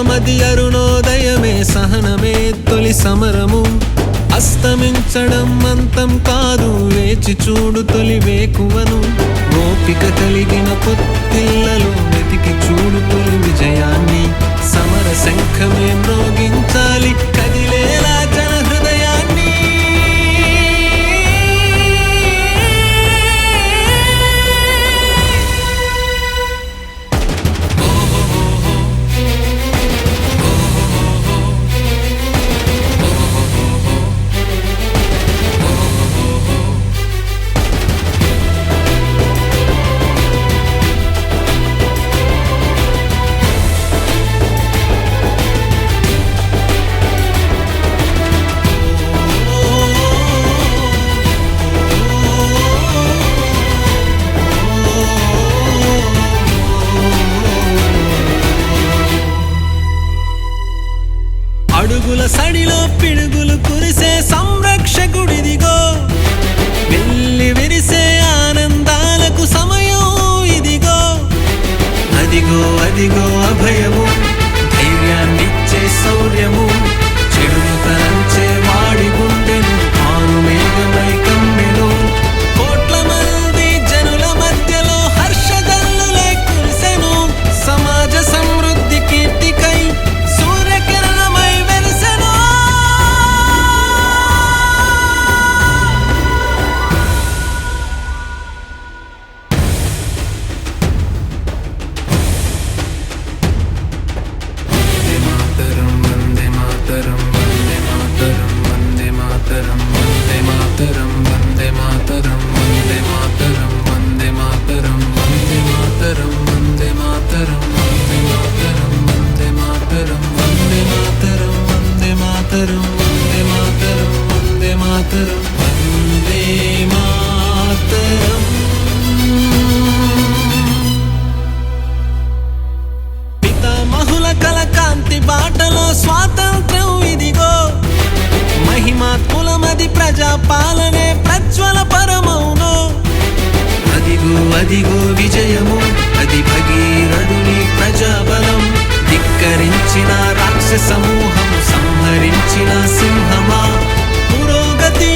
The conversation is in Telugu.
శుభమది అరుణోదయమే సహనమే తొలి సమరము అస్తమించడం అంతం కాదు వేచి చూడు తొలి వేకువను ఓపిక కలిగిన పొత్తిళ్లలో వెతికి చూడు తొలి విజయాన్ని సమర శంఖమే మ్రోగించాలి కదిలేలా జన హృదయాన్ని అడుగుల సడిలో పిడుగులు కురిసే సంరక్షకుడిదిగో వెళ్ళి విరిసే ఆనందాలకు సమయం ఇదిగో అదిగో అదిగో అభయము ధైర్యాన్నిచ్చే శౌర్యము చెడును తరంచే వాడి గుండెను ఆను మేఘమై కమ్మెను కోట్ల మంది జనుల మధ్యలో హర్షగల్లులే కురిసెను సమాజ సమృద్ధి కీర్తికై సూర్యకిరణమై వెలిసెను వందే మాతరం వందే మాతరం వందే మాతరం వందే మాతరం వందే మాతరం వందే మాతరం వందే మాతరం వందే మాతరం వందే మాతరం వందే మాతరం వందే మాతరం వందే మాతరం వందే మాతరం వందే మాతరం వందే మాతరం పితామహుల కలకాంతి బాటలో స్వాతంత్ర్యం ఇదిగో మహిమాత్ములమది ప్రజాపాలనే ప్రజ్వల పరమౌను అదిగో అదిగో విజయము అది భగీరథుని ప్రజాబలం ధిక్కరించిన రాక్షస సమూహం సంహరించిన సింహమా పురోగతి